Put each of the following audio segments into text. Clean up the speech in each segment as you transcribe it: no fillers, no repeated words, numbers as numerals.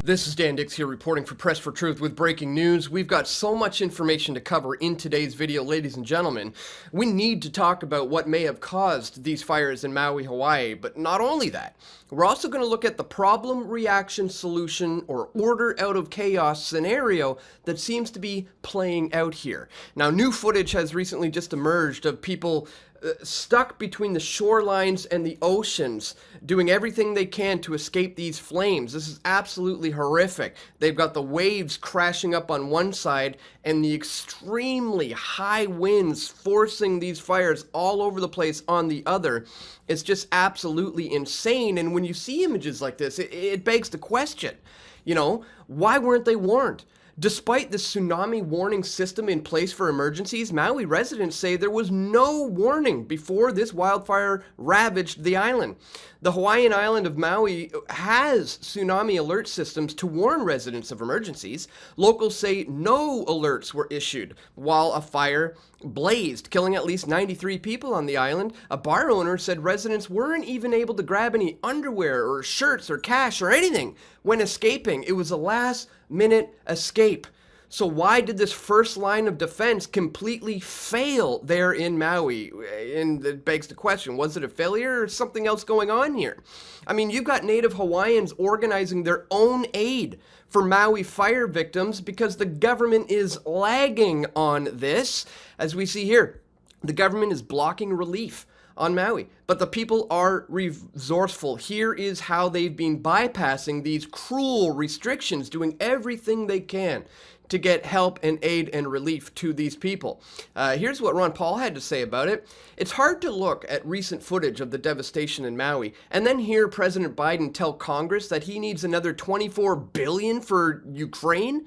This is Dan Dix here reporting for Press for Truth with breaking news. We've got so much information to cover in today's video, ladies and gentlemen. We need to talk about what may have caused these fires in Maui, Hawaii, but not only that. We're also going to look at the problem, reaction, solution, or order out of chaos scenario that seems to be playing out here. Now, new footage has recently just emerged of people stuck between the shorelines and the oceans, doing everything they can to escape these flames. This is absolutely horrific. They've got the waves crashing up on one side and the extremely high winds forcing these fires all over the place on the other. It's just absolutely insane. And when you see images like this, it begs the question, why weren't they warned? Despite the tsunami warning system in place for emergencies, Maui residents say there was no warning before this wildfire ravaged the island. The Hawaiian island of Maui has tsunami alert systems to warn residents of emergencies. Locals say no alerts were issued while a fire blazed, killing at least 93 people on the island. A bar owner said residents weren't even able to grab any underwear or shirts or cash or anything when escaping. It was a last-minute escape. So why did this first line of defense completely fail there in Maui? And it begs the question, was it a failure or something else going on here? I mean, you've got Native Hawaiians organizing their own aid for Maui fire victims because the government is lagging on this. As we see here, the government is blocking relief on Maui, but the people are resourceful. Here is how they've been bypassing these cruel restrictions, doing everything they can to get help and aid and relief to these people. Here's what Ron Paul had to say about it. It's hard to look at recent footage of the devastation in Maui and then hear President Biden tell Congress that he needs another $24 billion for Ukraine.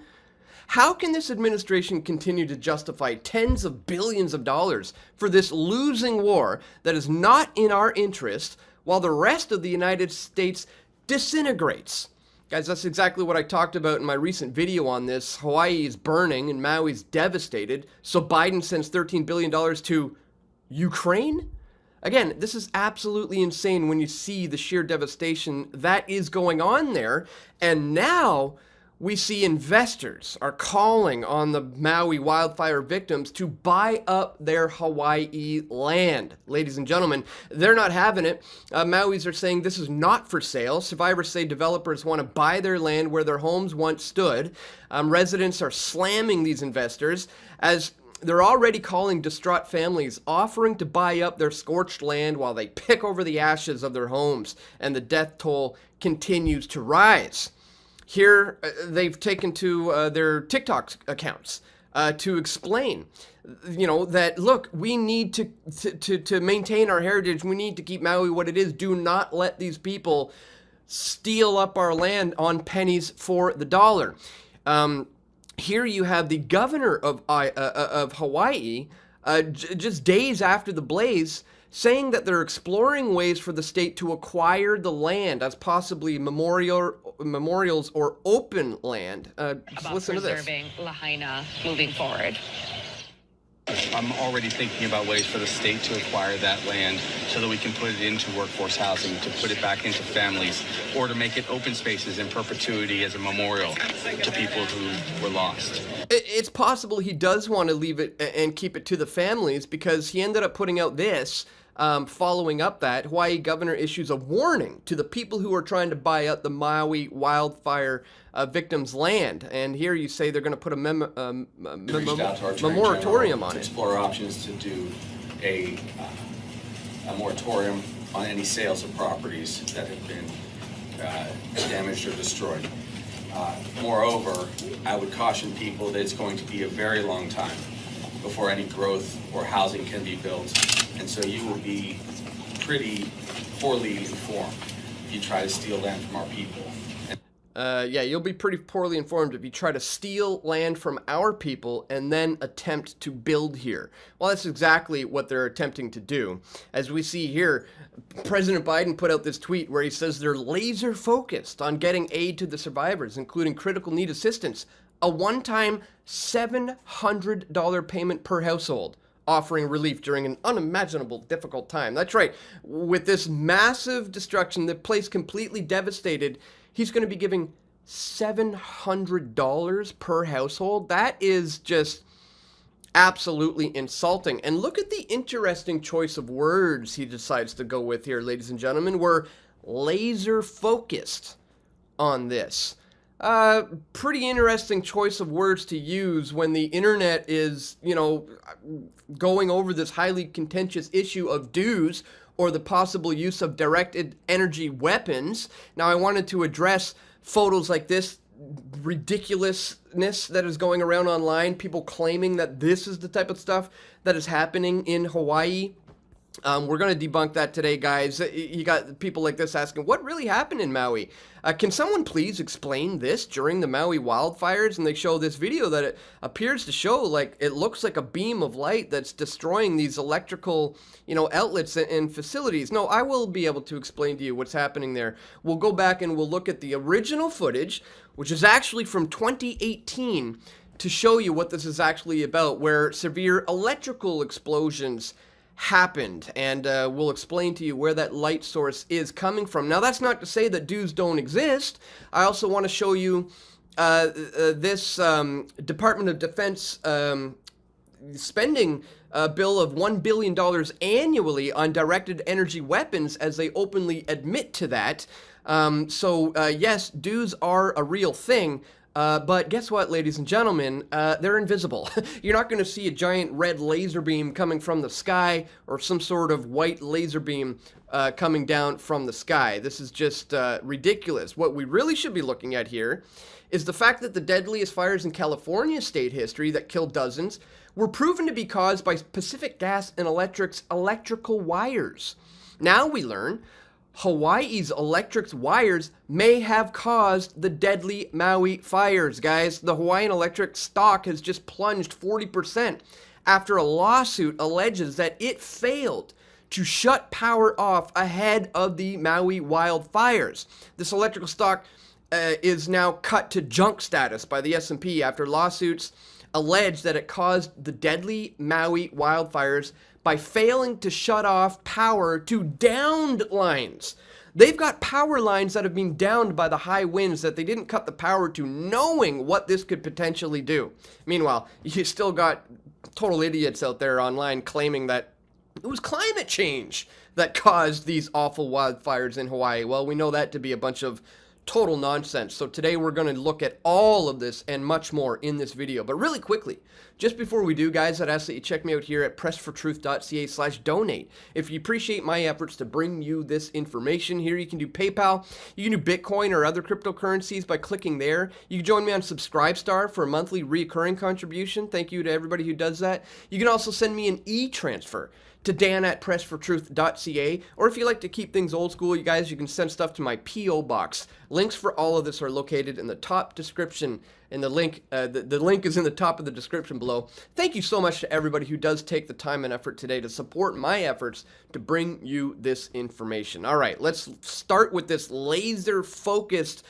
How can this administration continue to justify tens of billions of dollars for this losing war that is not in our interest while the rest of the United States disintegrates? Guys, that's exactly what I talked about in my recent video on this. Hawaii is burning and Maui's devastated, so Biden sends $13 billion to Ukraine? Again, this is absolutely insane when you see the sheer devastation that is going on there. And now we see investors are calling on the Maui wildfire victims to buy up their Hawaii land. Ladies and gentlemen, they're not having it. Maui's are saying this is not for sale. Survivors say developers want to buy their land where their homes once stood. Residents are slamming these investors as they're already calling distraught families, offering to buy up their scorched land while they pick over the ashes of their homes, and the death toll continues to rise. Here, they've taken to their TikTok accounts to explain, that, look, we need to maintain our heritage. We need to keep Maui what it is. Do not let these people steal up our land on pennies for the dollar. Here you have the governor of Hawaii, just days after the blaze, saying that they're exploring ways for the state to acquire the land as possibly memorials or open land. About listen to this. Preserving Lahaina moving forward. I'm already thinking about ways for the state to acquire that land so that we can put it into workforce housing, to put it back into families, or to make it open spaces in perpetuity as a memorial to people who were lost. It's possible he does want to leave it and keep it to the families because he ended up putting out this. Following up that, Hawaii governor issues a warning to the people who are trying to buy up the Maui wildfire victims' land. And here you say they're going to put a moratorium on to it. Explore options to do a moratorium on any sales of properties that have been damaged or destroyed. Moreover, I would caution people that it's going to be a very long time before any growth or housing can be built. And so you will be pretty poorly informed if you try to steal land from our people. Yeah, you'll be pretty poorly informed if you try to steal land from our people and then attempt to build here. Well, that's exactly what they're attempting to do. As we see here, President Biden put out this tweet where he says they're laser focused on getting aid to the survivors, including critical need assistance, a one-time $700 payment per household, offering relief during an unimaginable difficult time. That's right. With this massive destruction, the place completely devastated, he's going to be giving $700 per household. That is just absolutely insulting. And look at the interesting choice of words he decides to go with here, ladies and gentlemen. We're laser focused on this. Pretty interesting choice of words to use when the internet is, going over this highly contentious issue of dues or the possible use of directed energy weapons. Now, I wanted to address photos like this ridiculousness that is going around online, people claiming that this is the type of stuff that is happening in Hawaii. We're going to debunk that today, guys. You got people like this asking, what really happened in Maui? Can someone please explain this during the Maui wildfires? And they show this video that it appears to show, like, it looks like a beam of light that's destroying these electrical, outlets and facilities. No, I will be able to explain to you what's happening there. We'll go back and we'll look at the original footage, which is actually from 2018, to show you what this is actually about, where severe electrical explosions happened, and we'll explain to you where that light source is coming from. Now, that's not to say that dues don't exist. I also want to show you this Department of Defense spending bill of $1 billion annually on directed energy weapons, as they openly admit to that. Yes, dues are a real thing. But guess what, ladies and gentlemen? They're invisible. You're not going to see a giant red laser beam coming from the sky or some sort of white laser beam coming down from the sky. This is just ridiculous. What we really should be looking at here is the fact that the deadliest fires in California state history that killed dozens were proven to be caused by Pacific Gas and Electric's electrical wires. Now we learn Hawaii's electric wires may have caused the deadly Maui fires, guys. The Hawaiian Electric stock has just plunged 40% after a lawsuit alleges that it failed to shut power off ahead of the Maui wildfires. This electrical stock is now cut to junk status by the S&P after lawsuits allege that it caused the deadly Maui wildfires by failing to shut off power to downed lines. They've got power lines that have been downed by the high winds that they didn't cut the power to, knowing what this could potentially do. Meanwhile, you still got total idiots out there online claiming that it was climate change that caused these awful wildfires in Hawaii. Well, we know that to be a bunch of total nonsense. So today we're going to look at all of this and much more in this video. But really quickly, just before we do, guys, I'd ask that you check me out here at pressfortruth.ca/donate. If you appreciate my efforts to bring you this information here, you can do PayPal, you can do Bitcoin or other cryptocurrencies by clicking there. You can join me on Subscribestar for a monthly recurring contribution. Thank you to everybody who does that. You can also send me an e-transfer to dan@pressfortruth.ca, or if you like to keep things old school, you guys, you can send stuff to my P.O. box. Links for all of this are located in the top description, and the link is in the top of the description below. Thank you so much to everybody who does take the time and effort today to support my efforts to bring you this information. All right, let's start with this laser-focused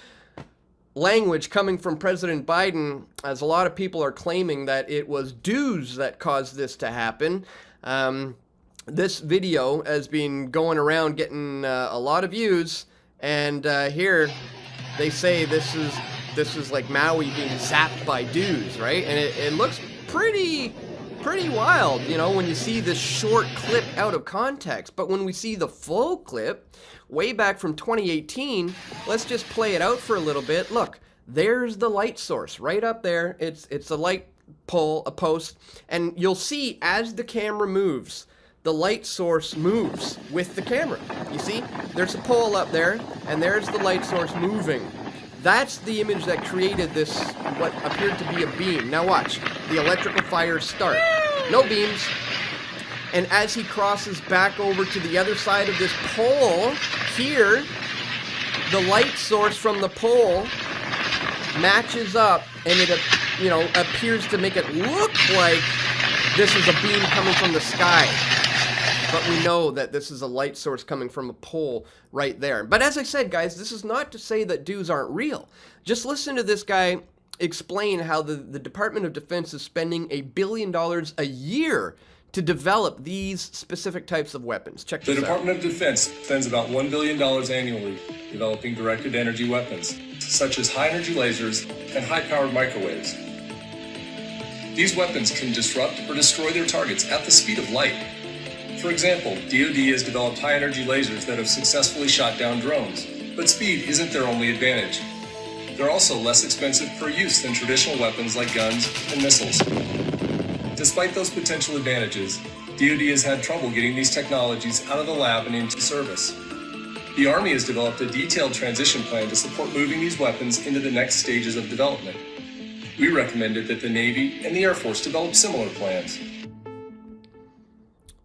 language coming from President Biden, as a lot of people are claiming that it was dues that caused this to happen. This video has been going around getting a lot of views, and here they say this is like Maui being zapped by dues, right? And it looks pretty wild, when you see this short clip out of context. But when we see the full clip, way back from 2018, let's just play it out for a little bit. Look, there's the light source right up there. It's a light pole, a post, and you'll see as the camera moves, the light source moves with the camera. You see, there's a pole up there, and there's the light source moving. That's the image that created this, what appeared to be a beam. Now watch, the electrical fires start. No beams. And as he crosses back over to the other side of this pole, here, the light source from the pole matches up, and it, appears to make it look like this is a beam coming from the sky. But we know that this is a light source coming from a pole right there. But as I said, guys, this is not to say that dues aren't real. Just listen to this guy explain how the Department of Defense is spending $1 billion a year to develop these specific types of weapons. Check this out. The Department of Defense spends about $1 billion annually developing directed energy weapons. such as high-energy lasers and high-powered microwaves. These weapons can disrupt or destroy their targets at the speed of light. For example, DoD has developed high-energy lasers that have successfully shot down drones, but speed isn't their only advantage. They're also less expensive per use than traditional weapons like guns and missiles. Despite those potential advantages, DoD has had trouble getting these technologies out of the lab and into service. The Army has developed a detailed transition plan to support moving these weapons into the next stages of development. We recommended that the Navy and the Air Force develop similar plans.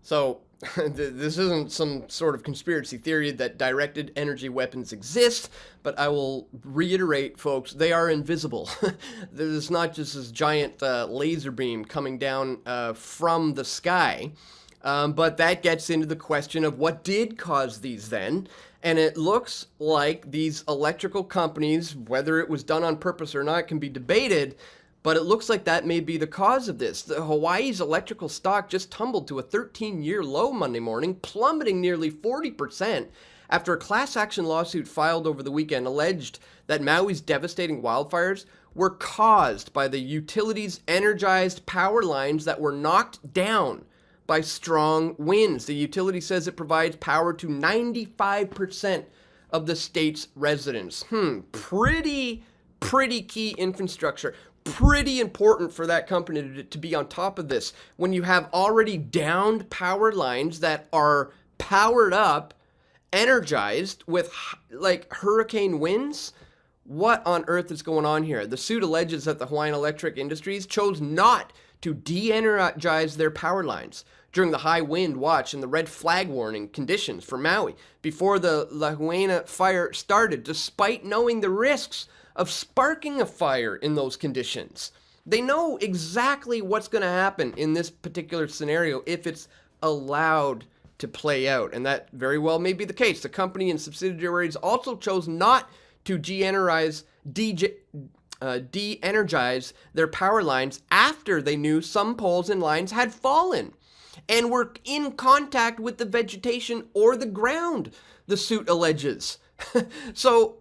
So, this isn't some sort of conspiracy theory that directed energy weapons exist, but I will reiterate, folks, they are invisible. There's not just this giant laser beam coming down from the sky, but that gets into the question of what did cause these then. And it looks like these electrical companies, whether it was done on purpose or not, can be debated, but it looks like that may be the cause of this. Hawaii's electrical stock just tumbled to a 13-year low Monday morning, plummeting nearly 40% after a class action lawsuit filed over the weekend alleged that Maui's devastating wildfires were caused by the utility's energized power lines that were knocked down by strong winds. The utility says it provides power to 95% of the state's residents. Pretty key infrastructure. Pretty important for that company to be on top of this. When you have already downed power lines that are powered up, energized with like hurricane winds, what on earth is going on here? The suit alleges that the Hawaiian Electric Industries chose not to de-energize their power lines during the high wind watch and the red flag warning conditions for Maui before the Lahaina Fire started, despite knowing the risks of sparking a fire in those conditions. They know exactly what's going to happen in this particular scenario if it's allowed to play out, and that very well may be the case. The company and subsidiaries also chose not to de-energize their power lines after they knew some poles and lines had fallen and were in contact with the vegetation or the ground, the suit alleges. So,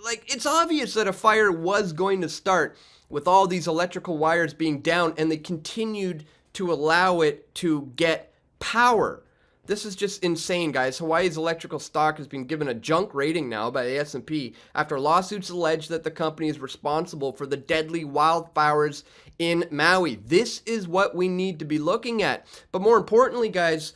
like, it's obvious that a fire was going to start with all these electrical wires being down, and they continued to allow it to get power. This is just insane, guys. Hawaii's electrical stock has been given a junk rating now by the S&P after lawsuits allege that the company is responsible for the deadly wildfires in Maui. This is what we need to be looking at. But more importantly, guys,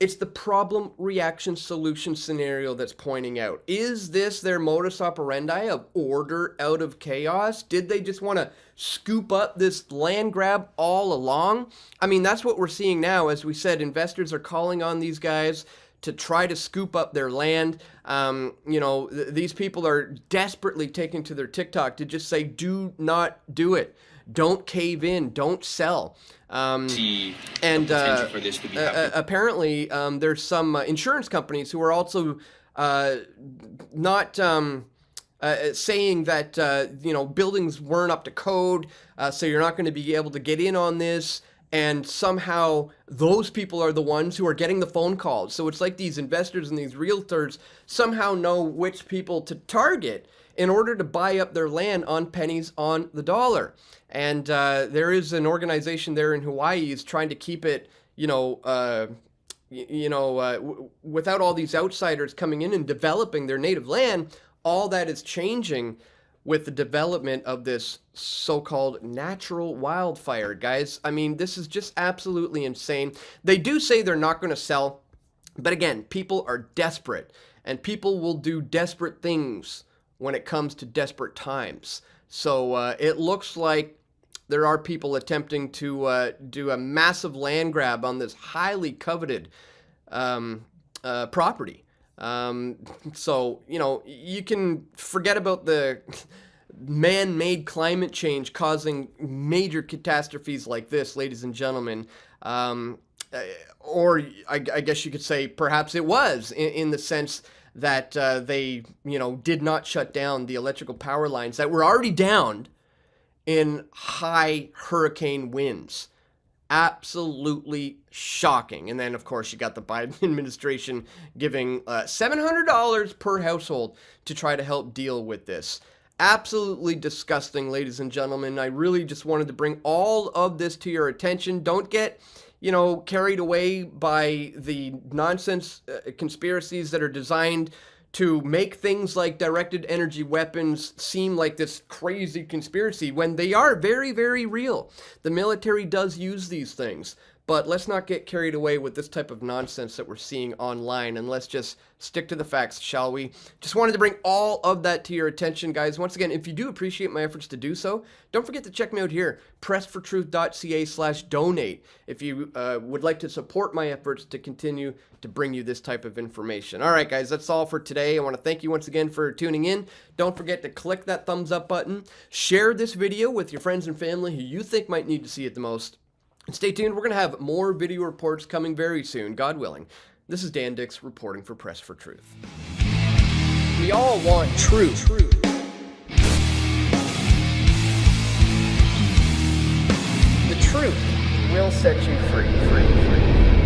it's the problem, reaction, solution scenario that's pointing out. Is this their modus operandi of order out of chaos? Did they just want to scoop up this land grab all along? I mean, that's what we're seeing now. As we said, investors are calling on these guys to try to scoop up their land. These people are desperately taking to their TikTok to just say, do not do it. Don't cave in. Don't sell. See the potential for this to be happening. Apparently, there's some insurance companies who are also not saying that buildings weren't up to code, so you're not going to be able to get in on this. And somehow those people are the ones who are getting the phone calls. So it's like these investors and these realtors somehow know which people to target in order to buy up their land on pennies on the dollar. And there is an organization there in Hawaii is trying to keep it, without all these outsiders coming in and developing their native land. All that is changing with the development of this so-called natural wildfire, guys. I mean, this is just absolutely insane. They do say they're not going to sell, but again, people are desperate, and people will do desperate things when it comes to desperate times. So it looks like there are people attempting to do a massive land grab on this highly coveted property. So, you can forget about the man-made climate change causing major catastrophes like this, ladies and gentlemen. Or I guess you could say perhaps it was in the sense that they, did not shut down the electrical power lines that were already downed in high hurricane winds. Absolutely shocking. And then, of course, you got the Biden administration giving $700 per household to try to help deal with this. Absolutely disgusting, ladies and gentlemen. I really just wanted to bring all of this to your attention. Don't get, carried away by the nonsense conspiracies that are designed to make things like directed energy weapons seem like this crazy conspiracy when they are very, very real. The military does use these things. But let's not get carried away with this type of nonsense that we're seeing online, and let's just stick to the facts, shall we? Just wanted to bring all of that to your attention, guys. Once again, if you do appreciate my efforts to do so, don't forget to check me out here, pressfortruth.ca/donate, if you would like to support my efforts to continue to bring you this type of information. All right, guys, that's all for today. I want to thank you once again for tuning in. Don't forget to click that thumbs up button. Share this video with your friends and family who you think might need to see it the most. And stay tuned, we're going to have more video reports coming very soon, God willing. This is Dan Dix reporting for Press for Truth. We all want truth. The truth will set you free.